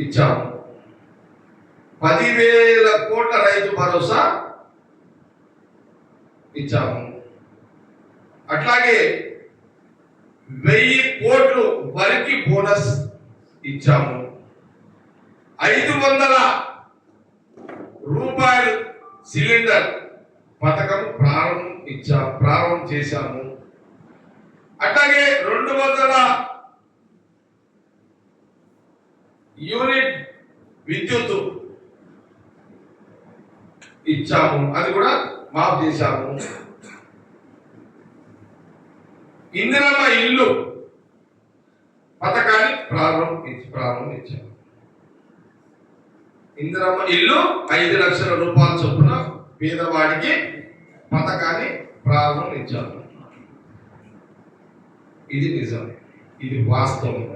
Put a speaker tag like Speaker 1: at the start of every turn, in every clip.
Speaker 1: ఇచ్చాము. 10,000 కోట్ల రైతు భరోసా ఇచ్చాము. అట్లాగే 1000 కోట్లు వరికి బోనస్ ఇచ్చాము. 500 రూపాయలు సిలిండర్ పథకం ప్రారంభం చేశాము. అట్లాగే 200 యూనిట్ విద్యుత్ ఇచ్చాము, అది కూడా మాఫ్ చేశాము. ఇందిరమ్మ ఇల్లు పథకాన్ని ప్రారంభించాము. ఇందిరమ్మ ఇల్లు 5 లక్షల రూపాయల చొప్పున పేదవాడికి పథకాన్ని ప్రారంభించాము. ఇది నిజం, ఇది వాస్తవం.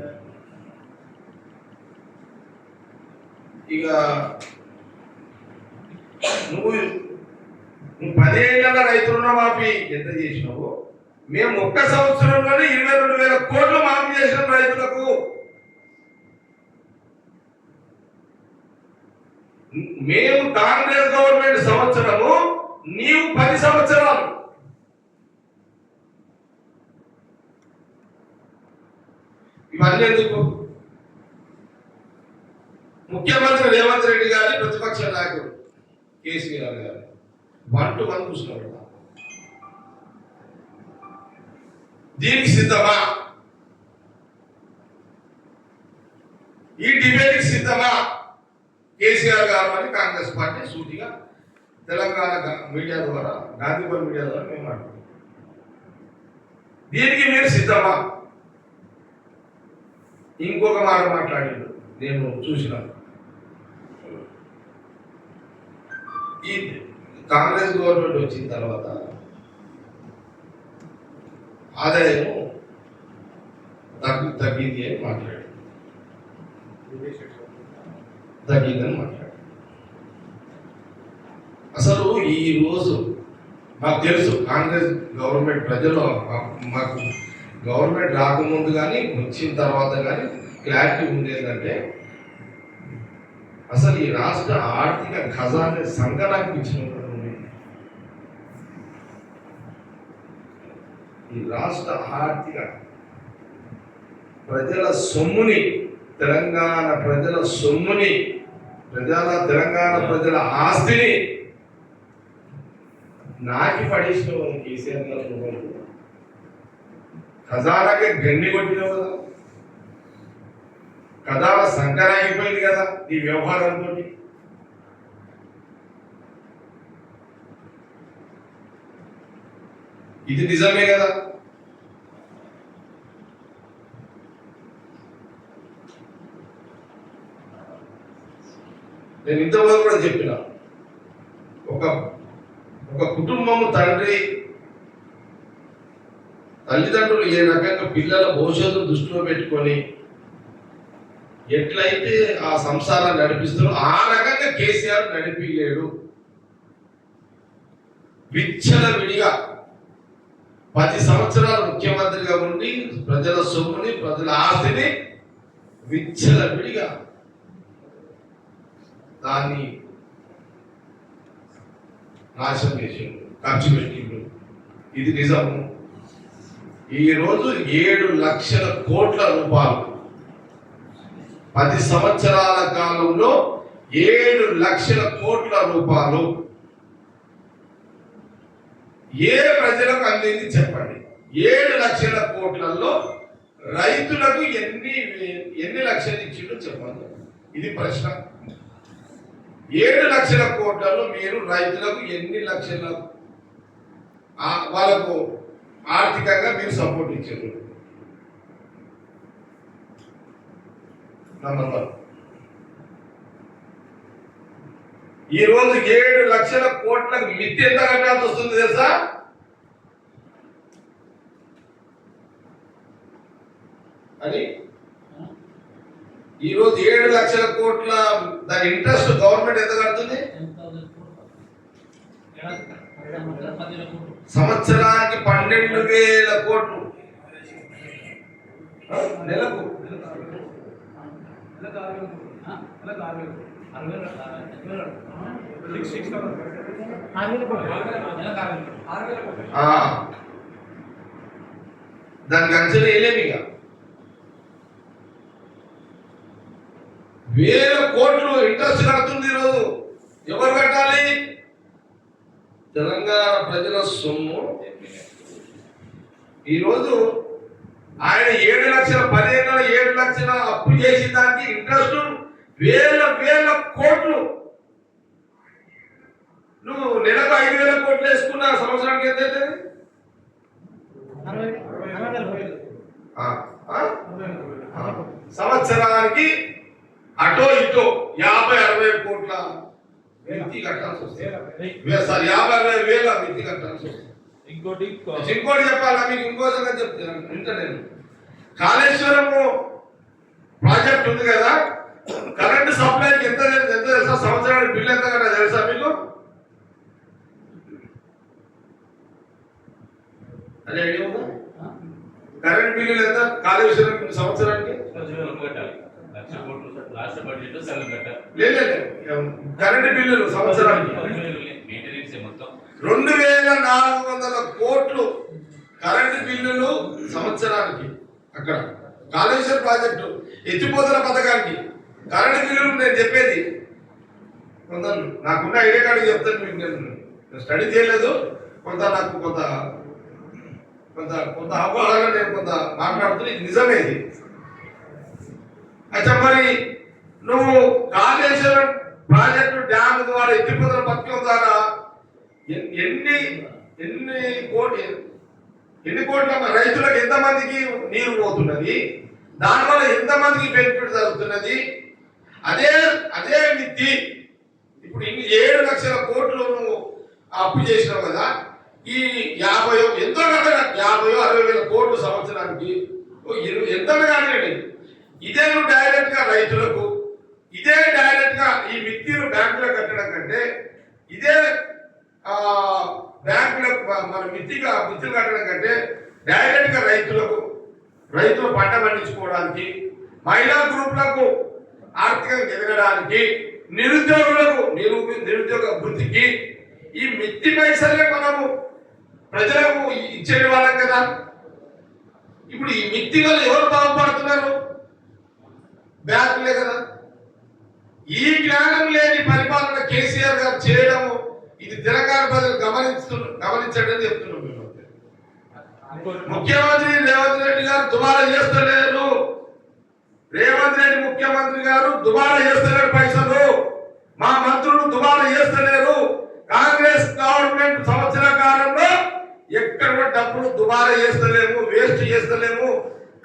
Speaker 1: ఇక నువ్వు 10 ఏళ్ళ రైతు రుణమాఫీ ఎంత చేసినావు? మేము 1 సంవత్సరంలోనే 22,000 కోట్లు మాఫీ చేసినాం రైతులకు. మేము కాంగ్రెస్ గవర్నమెంట్ సంవత్సరము, నీవు 10 సంవత్సరాలు. ఇవన్నీ ఎందుకు? ముఖ్యమంత్రి రేవంత్ రెడ్డి గారి ప్రతిపక్ష నాయకుడు కేసీఆర్ గారు 1 to 1 చూస్తున్నాడు. దీనికి సిద్ధమా? ఈ డిబేట్కి సిద్ధమా కేసీఆర్ గారు అని కాంగ్రెస్ పార్టీ సూటిగా తెలంగాణ మీడియా ద్వారా, గాంధీపూర్ మీడియా ద్వారా మేము మాట్లాడుతున్నాం. దీనికి మీరు సిద్ధమా? ఇంకొక మాట మాట్లాడాడు, నేను చూసినాను. ఈ కాంగ్రెస్ గవర్నమెంట్ వచ్చిన తర్వాత ఆదాయం తగ్గింది అని మాట్లాడాడు, తగ్గిందని మాట్లాడాడు. అసలు ఈ రోజు మాకు తెలుసు కాంగ్రెస్ గవర్నమెంట్ ప్రజలు మాకు గవర్నమెంట్ రాకముందు కానీ వచ్చిన తర్వాత కానీ క్లారిటీ ఉంది ఏంటంటే అసలు ఈ రాష్ట్ర ఆర్థిక ఖజానా సంకటానికి ఇచ్చినప్పుడు ఈ రాష్ట్ర ఆర్థిక ప్రజల సొమ్ముని, తెలంగాణ ప్రజల సొమ్ముని, తెలంగాణ ప్రజల ఆస్తిని నాకి పడేసిన కేసీఆర్ గారు ఖజానాకే గండి కొట్టినావు కదా, ఖజానా సంకరాగిపోయింది కదా ఈ వ్యవహారంతో. ఇది నిజమే కదా. నేను ఇంతవరకు కూడా చెప్పిన, ఒక కుటుంబము తల్లిదండ్రులు ఏ రకంగా పిల్లల భవిష్యత్తును దృష్టిలో పెట్టుకొని ఎట్లయితే ఆ సంసారాన్ని నడిపిస్తారో ఆ రకంగా కేసీఆర్ నడిపిలేడు. విచ్చలవిడిగా 10 సంవత్సరాలు ముఖ్యమంత్రిగా ఉండి ప్రజల సొమ్ముని, ప్రజల ఆస్తిని విచ్చలవిడిగా దాన్ని నాశనం చేసిండు, ఖర్చు పెట్టిండు. ఇది నిజము. ఈరోజు 7 లక్షల కోట్ల రూపాయలు 10 సంవత్సరాల కాలంలో 7 లక్షల కోట్ల రూపాయలు ఏ ప్రజలకు అందింది చెప్పండి. 7 లక్షల కోట్లలో రైతులకు ఎన్ని లక్షలు ఇచ్చిండో చెప్పండి. ఇది ప్రశ్న. 7 లక్షల కోట్లలో మీరు రైతులకు ఎన్ని లక్షల వాళ్ళకు ఆర్థికంగా మీరు సపోర్ట్ ఇచ్చారు? నంబర్ 1. ఈరోజు 7 లక్షల కోట్లకు మిత్తి ఎంత కట్టాల్సి వస్తుంది తెలుసా? అని ఈరోజు 7 లక్షల కోట్ల దాని ఇంట్రెస్ట్ గవర్నమెంట్ ఎంత కడుతుంది? సంవత్సరానికి 12,000 కోట్లు. నెలకు దానికి అంచనా వేయలేము. ఇక వేల కోట్లు ఇంట్రెస్ట్ కడుతుంది ఈరోజు. ఎవరు కట్టాలి? తెలంగాణ ప్రజల సొమ్ము. ఈరోజు ఆయన 7 లక్షల 7 లక్షల అప్పు చేసి దానికి ఇంట్రెస్ట్ వేల కోట్లు. నువ్వు నెలకు 5,000 కోట్లు వేసుకున్న సంవత్సరానికి ఎంత అవుతుంది? సంవత్సరానికి అటో ఇటో 50-60 కోట్ల మిత్తి కట్టాల్సి వస్తుంది. 50-60 వేల మిత్తి కట్టాల్సి వస్తుంది. ఇంకోటి చెప్పాలా మీకు? ఇంకో సంగతి చెప్తాను ఇంత. నేను కాళేశ్వరము ప్రాజెక్ట్ ఉంది కదా, కరెంట్ సప్లైకి ఎంత తెలుసా? సంవత్సరానికి బిల్లు ఎంత కట్టా తెలుసా మీకు? అదే ఐడియా ఉందా? కరెంట్ బిల్లులు ఎంత కాళేశ్వరం సంవత్సరానికి? లేదు, కరెంట్ బిల్లులు సంవత్సరానికి 2,400 కోట్లు కరెంటు బిల్లులు సంవత్సరానికి. అక్కడ కాళేశ్వరం ప్రాజెక్టు ఎత్తిపోతల పథకానికి కరెంటు బిల్లులు నేను చెప్పేది కొంత నాకున్న ఐడియా కార్డు చెప్తాను మీకు. నేను స్టడీ చేయలేదు, నాకు కొంత అవగాహన, నేను కొంత మాట్లాడుతున్నా. ఇది నిజమే. ఇది అచ్చా, మరి నువ్వు కాళేశ్వరం ప్రాజెక్టు డ్యామ్ ద్వారా ఎత్తిపోతల పథకం ద్వారా ఎన్ని కోట్ల రైతులకు ఎంతమందికి నీరు పోతున్నది? దానివల్ల ఎంతమందికి బెనిఫిట్ జరుగుతున్నది? అదే మిత్తి. ఇప్పుడు 7 లక్షల కోట్లు నువ్వు అప్పు చేసినావు కదా, ఈ 50 ఎంతో కదా 50-60 వేల కోట్లు సంవత్సరానికి ఎంత కానివ్వండి. ఇదే నువ్వు డైరెక్ట్ గా రైతులకు, ఇదే డైరెక్ట్ గా ఈ మిత్తిలు బ్యాంకులో కట్టడం కంటే, ఇదే బ్యాంకులకు మన మిత్తులు కట్టడం కంటే డైరెక్ట్ గా రైతులు పంట పండించుకోవడానికి, మహిళా గ్రూపులకు ఆర్థికంగా ఎదగడానికి, నిరుద్యోగ అభివృద్ధికి ఈ మిత్తి పైసలే మనము ప్రజలకు ఇచ్చే వాళ్ళం కదా. ఇప్పుడు ఈ మిత్తి వల్ల ఎవరు బాగుపడుతున్నారు? బ్యాంకులే కదా. ఈ జ్ఞానం లేని పరిపాలన కేసీఆర్ గారు చేయడము, ఇది తెలంగాణ ప్రజలు గమనించడం చెప్తున్నాం. ముఖ్యమంత్రి రేవంత్ రెడ్డి గారు దుబారా చేస్తలేరు. రేవంత్ రెడ్డి ముఖ్యమంత్రి గారు దుబారా చేస్తలేరు పైసలు. మా మంత్రులు దుబారా చేస్తలేరు. కాంగ్రెస్ గవర్నమెంట్ సంవత్సర కాలంలో ఎక్కడ డబ్బులు దుబారా చేస్తలేము, వేస్ట్ చేస్తలేము,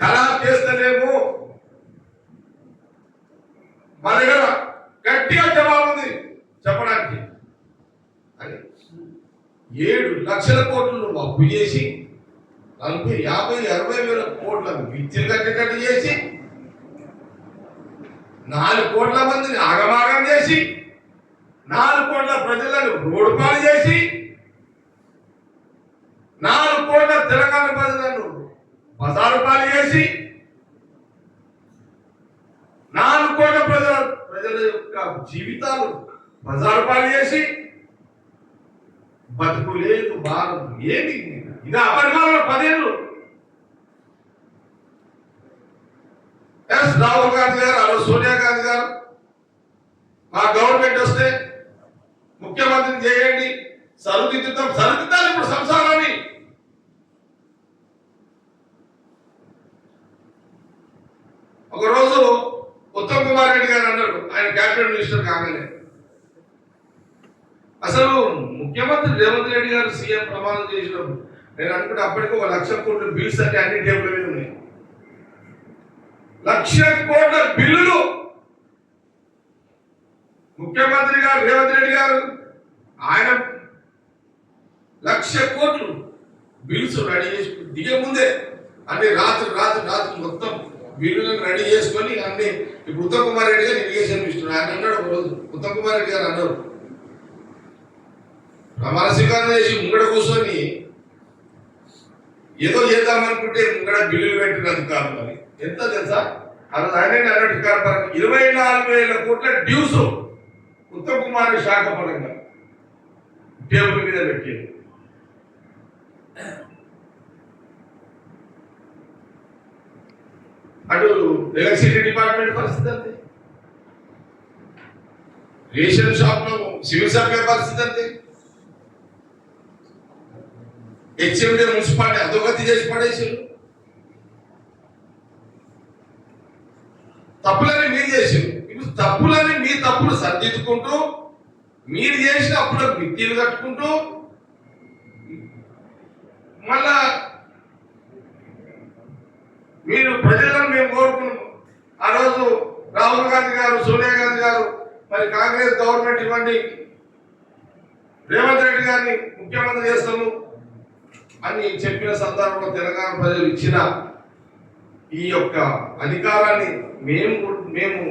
Speaker 1: ఖరాబ్ చేస్తలేము. మన దగ్గర గట్టిగా జవాబు ఉంది చెప్పడానికి. 7 లక్షల కోట్లు నువ్వు అప్పు చేసి 40-50-60 వేల కోట్ల విద్యలు కట్టేటట్టు చేసి 4 కోట్ల మందిని ఆగమాగం చేసి 4 కోట్ల ప్రజలను రోడ్డు పాలు చేసి 4 కోట్ల తెలంగాణ ప్రజలను బజారు పాలు చేసి 4 కోట్ల ప్రజల యొక్క జీవితాలు బజారు పాలు చేసి బతుకు లేదు, భారం ఏమి. ఇది అపరిమాణంలో 10 ఏళ్ళు. రాహుల్ గాంధీ గారు, సోనియా గాంధీ గారు మా గవర్నమెంట్ వస్తే ముఖ్యమంత్రిని చేయండి, సరిదిద్దాలి ఇప్పుడు సంసారాన్ని. ఒకరోజు ఉత్తమ్ కుమార్ రెడ్డి గారు అన్నారు, ఆయన క్యాబినెట్ మినిస్టర్ కాగానే, అసలు ముఖ్యమంత్రి రేవంత్ రెడ్డి గారు సీఎం ప్రమాణం చేసినప్పుడు నేను అనుకుంటే అప్పటికి 1 లక్ష కోట్ల బిల్స్ అంటే అన్ని టేబుల్ మీద ఉన్నాయి. 1,00,000 కోట్ల బిల్లులు ముఖ్యమంత్రి గారు రేవంత్ రెడ్డి గారు ఆయన 1,00,000 కోట్లు బిల్స్ రెడీ చేసి దిగే ముందే అన్ని రాత్రి మొత్తం బిల్లులను రెడీ చేసుకొని అన్ని. ఇప్పుడు ఉత్తమ్ కుమార్ రెడ్డి గారు ఇరిగేషన్ మినిస్టర్, ఆయన అన్నాడు ఒకరోజు, ఉత్తమ్ కుమార్ రెడ్డి గారు అన్నారు, ప్రమాణ స్వీకారం చేసి ముంగడ కూర్చొని ఏదో చేద్దామనుకుంటే ముంగడ బిల్లులు పెట్టిన అధికారులు అని. ఎంత తెలుసా? అది ఆయన అన్నట్టు 24,000 కోట్ల డ్యూస్ ఉత్తమ్ కుమార్ శాఖ పరంగా టేబుల్ మీద పెట్టారు. అటు ఎలక్ట్రిసిటీ డిపార్ట్మెంట్ పరిస్థితి అంతే, రేషన్ షాప్ లో సివిల్ సప్లై పరిస్థితి అంతే, హెచ్ఎండి మున్సిపాలిటీ అధోగతి చేసి పడేసారు. తప్పులని మీరు చేసారు. ఇప్పుడు తప్పులని మీ తప్పులు సరిదిద్దుకుంటూ మీరు చేసిన అప్పులకు మిత్తిలు కట్టుకుంటూ మళ్ళా మీరు ప్రజలను మేము కోరుకున్నాం. ఆ రోజు రాహుల్ గాంధీ గారు, సోనియా గాంధీ గారు, మరి కాంగ్రెస్ గవర్నమెంట్ ఇవ్వండి, రేవంత్ రెడ్డి గారిని ముఖ్యమంత్రి చేస్తాము అని చెప్పిన సందర్భంలో తెలంగాణ ప్రజలు ఇచ్చిన ఈ యొక్క అధికారాన్ని మేము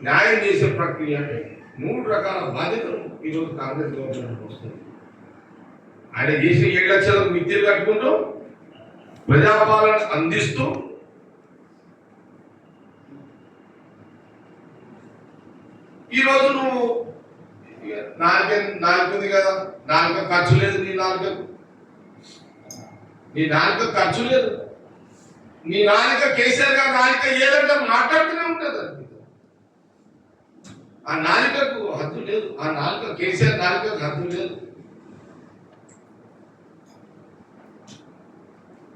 Speaker 1: న్యాయం చేసే ప్రక్రియ అంటే 3 రకాల బాధ్యతలు ఈరోజు కాంగ్రెస్ గవర్నమెంట్ వస్తుంది. ఆయన చేసిన 7 లక్షలకు మిత్తిలు కట్టుకుంటూ ప్రజాపాలన అందిస్తూ ఈరోజు నువ్వు నాలుగుంది కదా, నాలుక ఖర్చు లేదు, నీ నాలుక ఖర్చు లేదు. నీ నాలుక కేసీఆర్ గారు నాలుక ఏదంటే మాట్లాడుతూనే ఉంటుంది. ఆ నాలుకకు హద్దు లేదు, ఆ నాలుక కేసీఆర్ నాలుకకు హద్దు లేదు.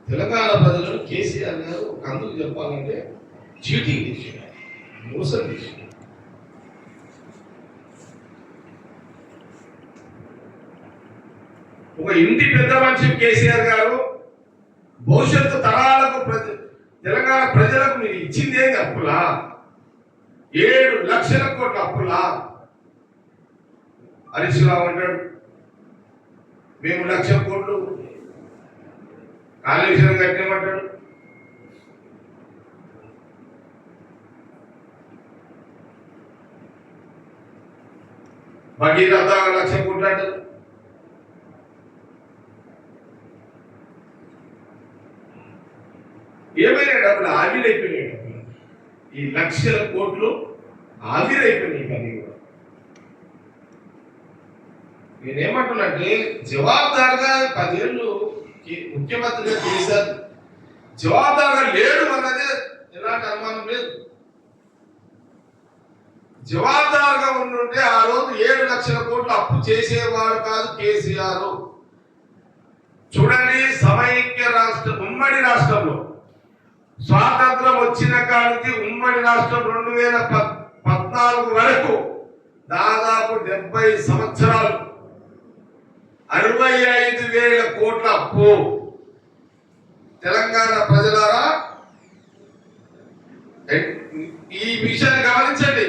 Speaker 1: తెలంగాణ ప్రజలను కేసీఆర్ గారు ఒక అందుకు చెప్పాలంటే చీటింగ్ చేసినారు, మోసం చేసినారు. ఒక ఇంటి పెద్ద మనిషి కేసీఆర్ గారు భవిష్యత్తు తరాలకు తెలంగాణ ప్రజలకు మీరు ఇచ్చింది ఏంటి? అప్పులా? 7 లక్షల కోట్ల అప్పులా? హరీష్ రావు అంటాడు మేము 1 లక్ష కోట్లు కాళేశ్వరం కట్టామంటాడు. భగీరథ 1 లక్ష కోట్లు అంటారు. ఏమైనా డబ్బులు ఆవిరైపోయినాయి. డబ్బులు ఈ 1 లక్షల కోట్లు ఆవిరైపోయినాయి. కానీ నేనేమంటున్నట్టే జవాబుదారుగా 10 ఏళ్ళు ముఖ్యమంత్రిగా చేశారు, జవాబుదారుగా లేడు అన్నదే ఎలాంటి అనుమానం లేదు. జవాబుదారుగా ఉండుంటే ఆ రోజు 7 లక్షల కోట్లు అప్పు చేసేవాడు కాదు కేసీఆర్. చూడండి, సమైక్య రాష్ట్రం, ఉమ్మడి రాష్ట్రంలో స్వాతంత్రం వచ్చిన కాడికి ఉమ్మడి రాష్ట్రం 2014 వరకు దాదాపు 70 సంవత్సరాలు 65,000 కోట్ల అప్పు. తెలంగాణ ప్రజలారా ఈ విషయాన్ని గమనించండి.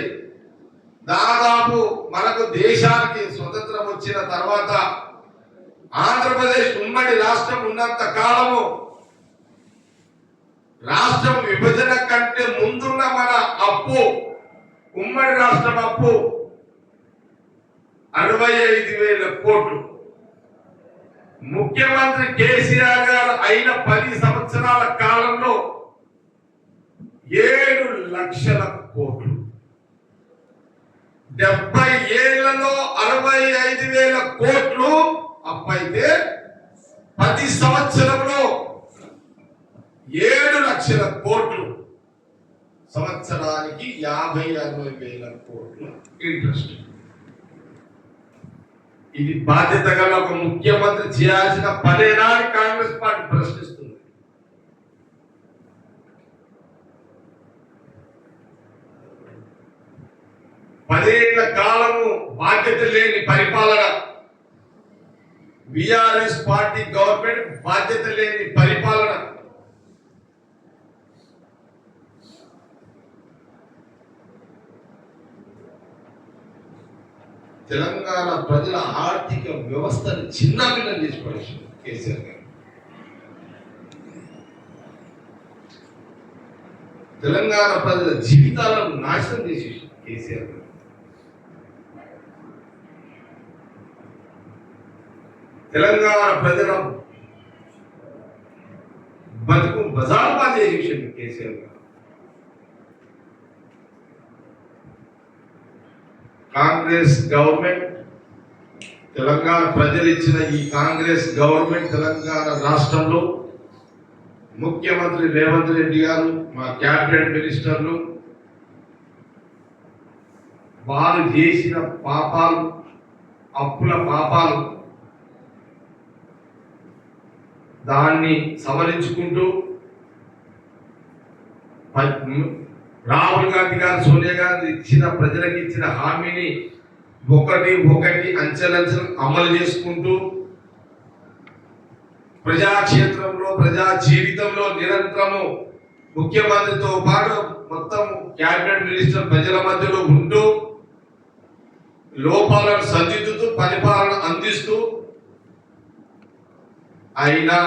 Speaker 1: దాదాపు మనకు దేశానికి స్వతంత్రం వచ్చిన తర్వాత ఆంధ్రప్రదేశ్ ఉమ్మడి రాష్ట్రం ఉన్నంత కాలము రాష్ట్రం విభజన కంటే ముందున్న మన అప్పు, ఉమ్మడి రాష్ట్రం అప్పు 65,000 కోట్లు. ముఖ్యమంత్రి కేసీఆర్ గారు అయిన 10 సంవత్సరాల కాలంలో 7 లక్షల కోట్లు. 70 ఏళ్లలో 65,000 కోట్లు అప్పైతే 10 సంవత్సరంలో 7 లక్షల కోట్లు, సంవత్సరానికి 50-60,000 కోట్లు ఇంట్రెస్ట్. ఇది బాధ్యత గల ఒక ముఖ్యమంత్రి చేయాల్సిన పనేనా అని కాంగ్రెస్ పార్టీ ప్రశ్నిస్తుంది. పదేళ్ల కాలము బాధ్యత లేని పరిపాలన, బీఆర్ఎస్ పార్టీ గవర్నమెంట్ బాధ్యత లేని పరిపాలన. తెలంగాణ ప్రజల ఆర్థిక వ్యవస్థను చిన్నాభిన్నం చేసి పడేసింది కేసీఆర్ గారు. తెలంగాణ ప్రజల జీవితాలను నాశనం చేసేసి కేసీఆర్ గారు. తెలంగాణ ప్రజల బతుకు బజారు చేసేసింది కేసీఆర్ గారు. కాంగ్రెస్ గవర్నమెంట్, తెలంగాణ ప్రజలు ఇచ్చిన ఈ కాంగ్రెస్ గవర్నమెంట్ తెలంగాణ రాష్ట్రంలో ముఖ్యమంత్రి రేవంత్ రెడ్డి గారు, మా క్యాబినెట్ మినిస్టర్లు వారు చేసిన పాపాలు, అప్పుల పాపాలు దాన్ని సవరించుకుంటూ రాహుల్ గాంధీ గారు, సోనియా గాంధీ ఇచ్చిన ప్రజలకు ఇచ్చిన హామీని ఒకటి అంచెలంచెలు అమలు చేసుకుంటూ ప్రజాక్షేత్రంలో, ప్రజా జీవితంలో నిరంతరము ముఖ్యమంత్రితో పాటు మొత్తం క్యాబినెట్ మినిస్టర్ ప్రజల మధ్యలో ఉంటూ లోపాలను సరిదిద్దుతూ పరిపాలన అందిస్తూ అయినా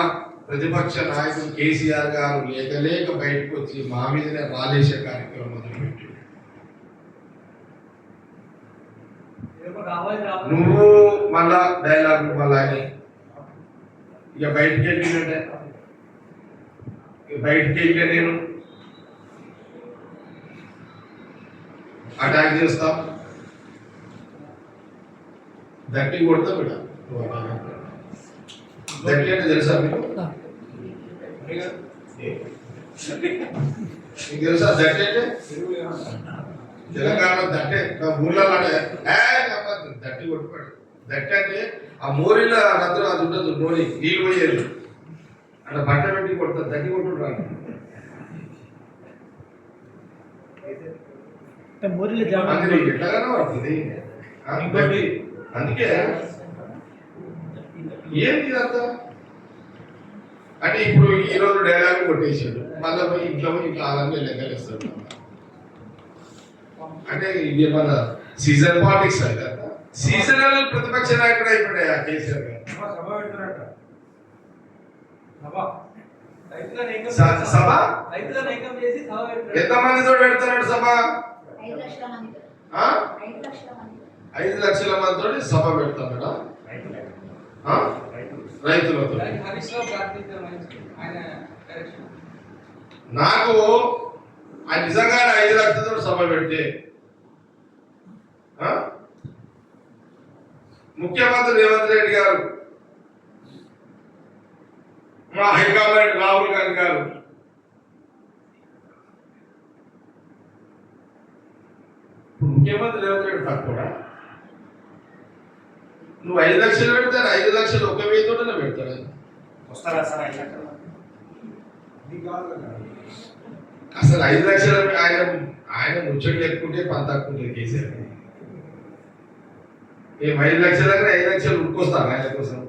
Speaker 1: ప్రతిపక్ష నాయకుడు కేసీఆర్ గారు లేక బయటకు వచ్చి మా మీదనే రాలేసే కార్యక్రమం మొదలుపెట్టి నువ్వు మళ్ళా డైలాగ్ మళ్ళా ఇక బయటికి వెళ్ళినట్టే, బయటికి వెళ్ళే నేను అటాక్ చేస్తాం, దట్టి కొడతా బిడ్డ. దట్టి అంటే తెలుసా మీకు? మీకు తెలుసా దట్టి అంటే? తెలంగాణ దట్టే ఊళ్ళో దట్టి కొట్టుకోడు. దట్టి అంటే ఆ మోరీలో రద్దు అది ఉండదు, నోరి నీళ్ళు పోయేది అట్లా బట్ట పెట్టి కొడతారు, దట్టి కొట్టుకుంటారు. ఎట్లాగానో పడుతుంది. అందుకే ఏంటి ఇదంతా అంటే ఇప్పుడు ఈ రోజు డైలాగ్ కొట్టేసాడు, మళ్ళీ పోయి ఇంట్లో అలాగే లెక్కలేస్తాడు. అంటే ఇది మన సీజన్ పాలిటిక్స్ అయితే సీజనల్ ప్రతిపక్ష నాయకుడు అయిపోయా కేసీఆర్ గారు. సభ ఎంతమందితో పెడతాడు సభ? 5 లక్షల మందితో సభ పెడతాడు రైతులతో. నాకు నిజంగా 5 లక్షలతో సభ పెడితే ముఖ్యమంత్రి రేవంత్ రెడ్డి గారు, మా హైకమాండ్ రాహుల్ గాంధీ గారు ముఖ్యమంత్రి రేవంత్ రెడ్డి తక్కువ నువ్వు 5 లక్షలు పెడతాను, 5 లక్షలు ఒక వేతోనే పెడతాడు.
Speaker 2: వస్తారా సార్ 5 లక్షలు?
Speaker 1: అసలు 5 లక్షలు ఆయన ముచ్చట్లు ఎక్కుంటే పని తక్కువ ఉంటుంది కేసీఆర్. ఏం 5 లక్షల దగ్గర 5 లక్షలు ఉట్టుకొస్తాను ఆయన కోసం.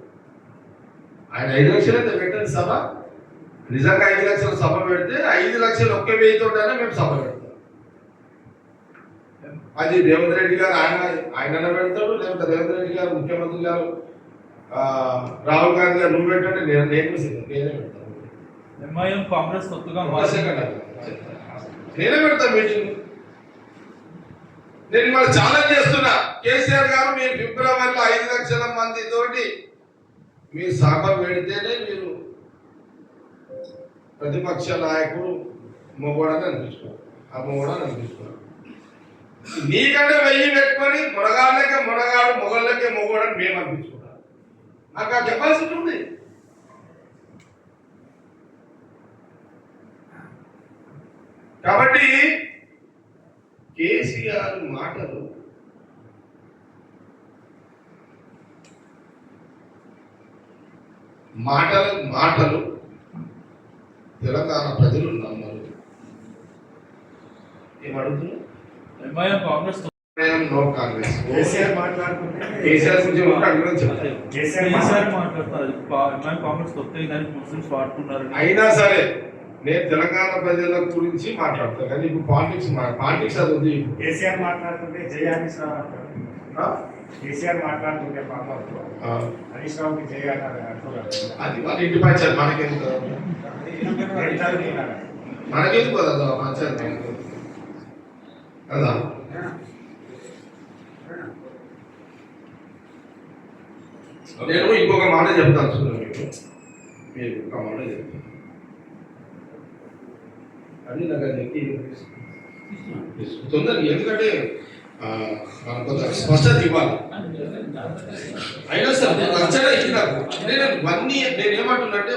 Speaker 1: ఆయన 5 లక్షలు అయితే పెట్టండి సభ. నిజంగా 5 లక్షల సభ పెడితే 5 లక్షలు ఒక్క వేతోటనే మేము సభ పెడతాం. అది రేవంత్ రెడ్డి గారు ఆయన పెడతాడు, లేకపోతే రేవంత్ రెడ్డి గారు ముఖ్యమంత్రి గారు రాహుల్ గాంధీ గారు నువ్వు పెట్టండి, నేనే పెడతాను.
Speaker 3: కాంగ్రెస్
Speaker 1: నేనే పెడతాను మీటింగ్. నేను మళ్ళీ ఛాలెంజ్ చేస్తున్నా, కేసీఆర్ గారు మీరు ఫిబ్రవరిలో 5 లక్షల మంది తోటి మీరు సభ పెడితేనే మీరు ప్రతిపక్ష నాయకుడు మొగోడని అనిపించుకోవాలి. ఆ మొగోడని అనిపించుకోవాలి. నీకంటే 1000 పెట్టుకొని మునగాళ్ళకే మునగాడు, మొగళ్ళకే మొగోడని మేము అనిపించుకుంటాం. నాకు ఆ కెపాసిటీ ఉంది. కాబట్టి కేసీఆర్ మాటలు తెలంగాణ ప్రజలు నమ్మరు. ఏమడుగుతున్నారు?
Speaker 3: కాంగ్రెస్
Speaker 1: నో కాంగ్రెస్.
Speaker 2: కేసీఆర్ మాట్లాడుతుంటే
Speaker 1: కేసీఆర్ గురించి
Speaker 3: మాట్లాడతారు. కాంగ్రెస్ తొత్తే దానికి ముస్లిమ్స్ వాడుతున్నారు.
Speaker 1: అయినా సరే నేను తెలంగాణ ప్రజల గురించి మాట్లాడతాను, కానీ ఇప్పుడు పాలిటిక్స్ అది ఉంది.
Speaker 2: కేసీఆర్ మాట్లాడుతుంటే హరీష్ రావు కేసీఆర్ మాట్లాడుతుంటే హరీష్ రావుకి
Speaker 1: అది వాళ్ళ ఇంటి పంచాయతీ మనకెందుకు కదా పంచాయతీ కదా. నేను ఇంకొక మాట చెప్తాను చూడండి, మీకు ఒక మాట చెప్తాను. అది నాకు చెప్పి తొందరగా, ఎందుకంటే మనం కొంత స్పష్టత ఇవ్వాలి. అయినా సరే నేను అంచనా ఇది నాకు నేను ఇవన్నీ నేను ఏమంటున్నానంటే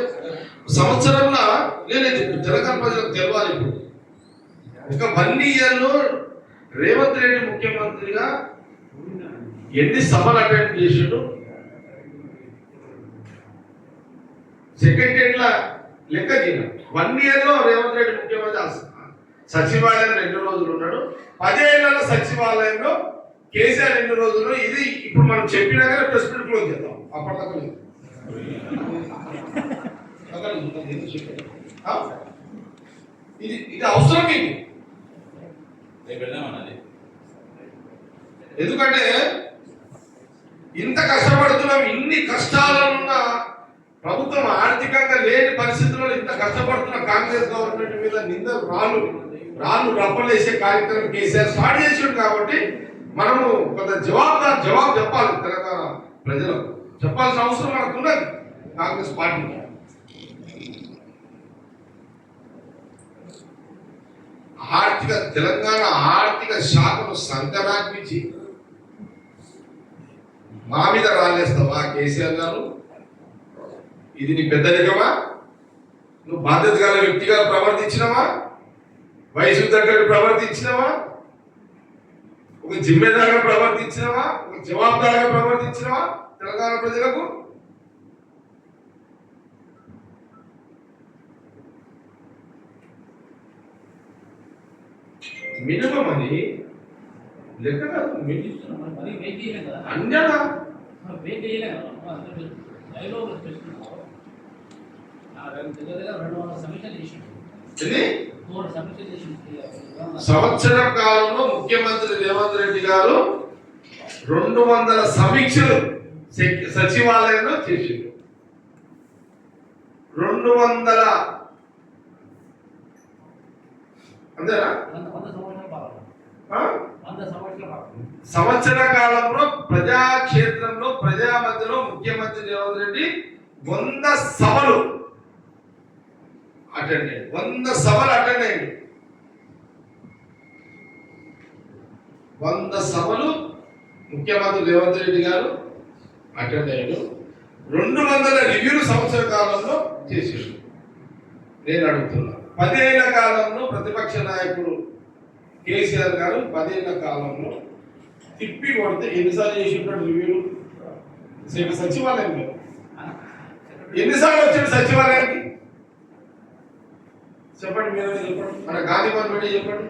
Speaker 1: సంవత్సరంలో నేనైతే తెలంగాణ ప్రజలకు తెలవాలి. ఇప్పుడు ఒక 1 ఇయర్లో రేవంత్ రెడ్డి ముఖ్యమంత్రిగా ఎన్ని సభలు అటెండ్ చేసిండు, సెక్రటరీల లెక్క చేయను. 1 ఇయర్లో రేవంత్ రెడ్డి ముఖ్యమంత్రి సచివాలయం 2 రోజులు ఉన్నాడు. 10 ఏళ్ల సచివాలయంలో కేసీఆర్ 2 రోజులు. ఇది ఇప్పుడు మనం చెప్పినాక ప్రెస్ మీట్ క్లోజ్ చేద్దాం. అప్పటిదాకా లేదు. ఇది అవసరం మీకు. ఎందుకంటే ఇంత కష్టపడుతున్నాం, ఇన్ని కష్టాలున్న ప్రభుత్వం ఆర్థికంగా లేని పరిస్థితుల్లో ఇంత కష్టపడుతున్న కాంగ్రెస్ గవర్నమెంట్ మీద నింద రాళ్ళు రప్పలేసే కార్యక్రమం కేసీఆర్ స్టార్ట్ చేసాడు. కాబట్టి మనము కొంత జవాబు చెప్పాలి. తెలంగాణ ప్రజలకు చెప్పాల్సిన అవసరం మనకు ఉన్నది. కాంగ్రెస్ పార్టీకి తెలంగాణ ఆర్థిక శాఖను సంకరాపించి మా మీద రాలేస్తావా కేసీఆర్ గారు? ఇది నీ పెద్దరికమా? నువ్వు బాధ్యత గల వ్యక్తిగా ప్రవర్తించినవా? వయసు దగ్గర ప్రవర్తించినవా? ఒక జిమ్మేదారుగా ప్రవర్తించినవా? ఒక జవాబుదారుగా ప్రవర్తించినవా తెలంగాణ ప్రజలకు? మినిమం అని లెక్క కాదు. అంజనా సంవత్సర కాలంలో ముఖ్యమంత్రి రేవంత్ రెడ్డి గారు 200 సమీక్షలు సచివాలయంలో చేసిండు. 200 అంతేనా? సంవత్సర కాలంలో ప్రజాక్షేత్రంలో ప్రజా మధ్యలో ముఖ్యమంత్రి రేవంత్ రెడ్డి 100 సభలు అటెండ్ అయ్యాడు. 100 సభలు అటెండ్ అయ్యాడు. 100 సభలు ముఖ్యమంత్రి రేవంత్ రెడ్డి గారు అటెండ్ అయ్యాడు. 200 రివ్యూలు సంవత్సర కాలంలో చేసాడు. నేను అడుగుతున్నా, 10 ఏళ్ల కాలంలో ప్రతిపక్ష నాయకుడు కేసీఆర్ గారు 10 ఏళ్ల కాలంలో తిప్పి కొడితే ఎన్నిసార్లు చేసి ఉంటాడు రివ్యూలు? సచివాలయంలో ఎన్నిసార్లు వచ్చాడు సచివాలయానికి? చెప్పండి, మీరు చెప్పండి. మన గాంధీ భవన్ పెట్టి చెప్పండి.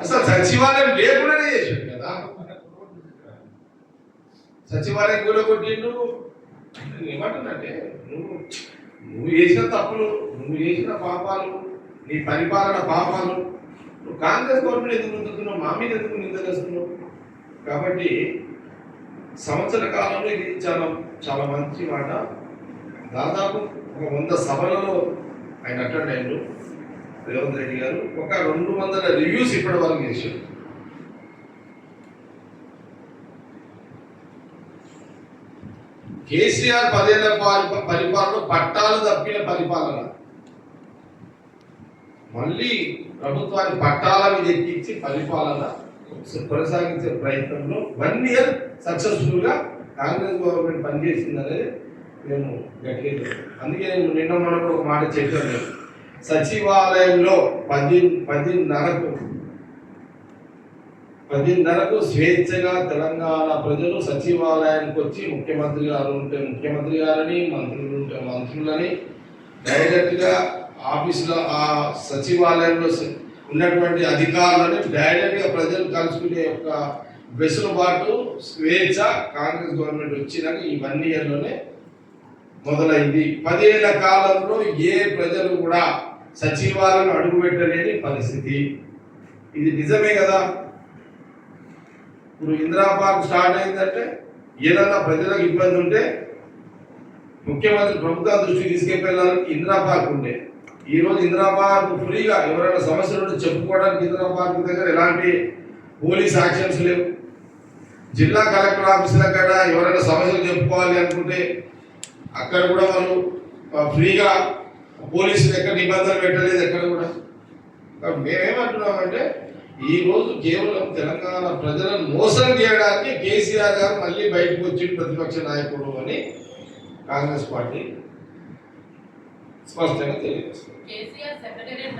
Speaker 1: అసలు సచివాలయం లేకుండానే చేశాడు కదా. సచివాలయం కూడా కొట్టిండు. ఏమంటుందంటే నువ్వు చేసిన తప్పులు, నువ్వు చేసిన పాపాలు, నీ పరిపాలన పాపాలు, నువ్వు కాంగ్రెస్ గవర్నమెంట్ ఎందుకు నిందుతున్నావు? మా మీద ఎందుకు నిందలేస్తున్నావు? కాబట్టి సంవత్సర కాలంలో ఇది చాలా మంచి మాట. దాదాపు ఒక 100 సభలలో ఆయన అటెండ్ అయ్యారు రేవంత్ రెడ్డి గారు. ఒక 200 రివ్యూస్ ఇప్పటి వరకు చేశారు. కేసీఆర్ 10 ఏళ్ల పరిపాలన పట్టాలు తప్పిన పరిపాలన. మళ్ళీ ప్రభుత్వాన్ని పట్టాల మీద ఎక్కించి పరిపాలన కొనసాగించే ప్రయత్నంలో 1 ఇయర్ సక్సెస్ఫుల్ గా కాంగ్రెస్ గవర్నమెంట్ పనిచేసిందనేది మేము గట్టిగా. అందుకే నేను నిన్న మనకు ఒక మాట చెప్పాను. సచివాలయంలో 10:30కు స్వేచ్ఛగా తెలంగాణ ప్రజలు సచివాలయానికి వచ్చి ముఖ్యమంత్రి గారు ఉంటే ముఖ్యమంత్రి గారని, మంత్రులు ఉంటే మంత్రులని డైరెక్ట్ గా ఆఫీసులో ఆ సచివాలయంలో ఉన్నటువంటి అధికారులని డైరెక్ట్ గా ప్రజలు కలుసుకునే యొక్క వెసులుబాటు స్వేచ్ఛ కాంగ్రెస్ గవర్నమెంట్ వచ్చినాక ఈ 1 ఇయర్లోనే మొదలైంది. 10 ఏళ్ల కాలంలో ఏ ప్రజలు కూడా సచివాలయం అడుగుపెట్టలేని పరిస్థితి. ఇది నిజమే కదా. ఇప్పుడు ఇందిరా పార్క్ స్టార్ట్ అయిందంటే ఏదన్నా ప్రజలకు ఇబ్బంది ఉంటే ముఖ్యమంత్రి ప్రభుత్వం దృష్టికి తీసుకెళ్ళాలని ఇందిరా పార్క్ ఉండే. ఈ రోజు ఇందిరా పార్క్ ఫ్రీగా ఎవరైనా సమస్యలు ఉంటే చెప్పుకోవడానికి ఇందిరా పార్క్ దగ్గర ఎలాంటి పోలీస్ యాక్షన్స్ లేవు. జిల్లా కలెక్టర్ ఆఫీసుల కాడ ఎవరైనా సమస్యలు చెప్పుకోవాలి అనుకుంటే అక్కడ కూడా వాళ్ళు ఫ్రీగా, పోలీసులు ఎక్కడ నిబంధనలు పెట్టలేదు ఎక్కడ కూడా. కాబట్టి మేమేమంటున్నామంటే ఈ రోజు కేవలం తెలంగాణ ప్రజలను మోసం చేయడానికి కేసీఆర్ గారు మళ్ళీ బయటకు వచ్చి ప్రతిపక్ష నాయకుడు అని కాంగ్రెస్ పార్టీ స్పష్టంగా తెలియజేస్తుంది.
Speaker 4: కేసీఆర్ సెక్రటేరియట్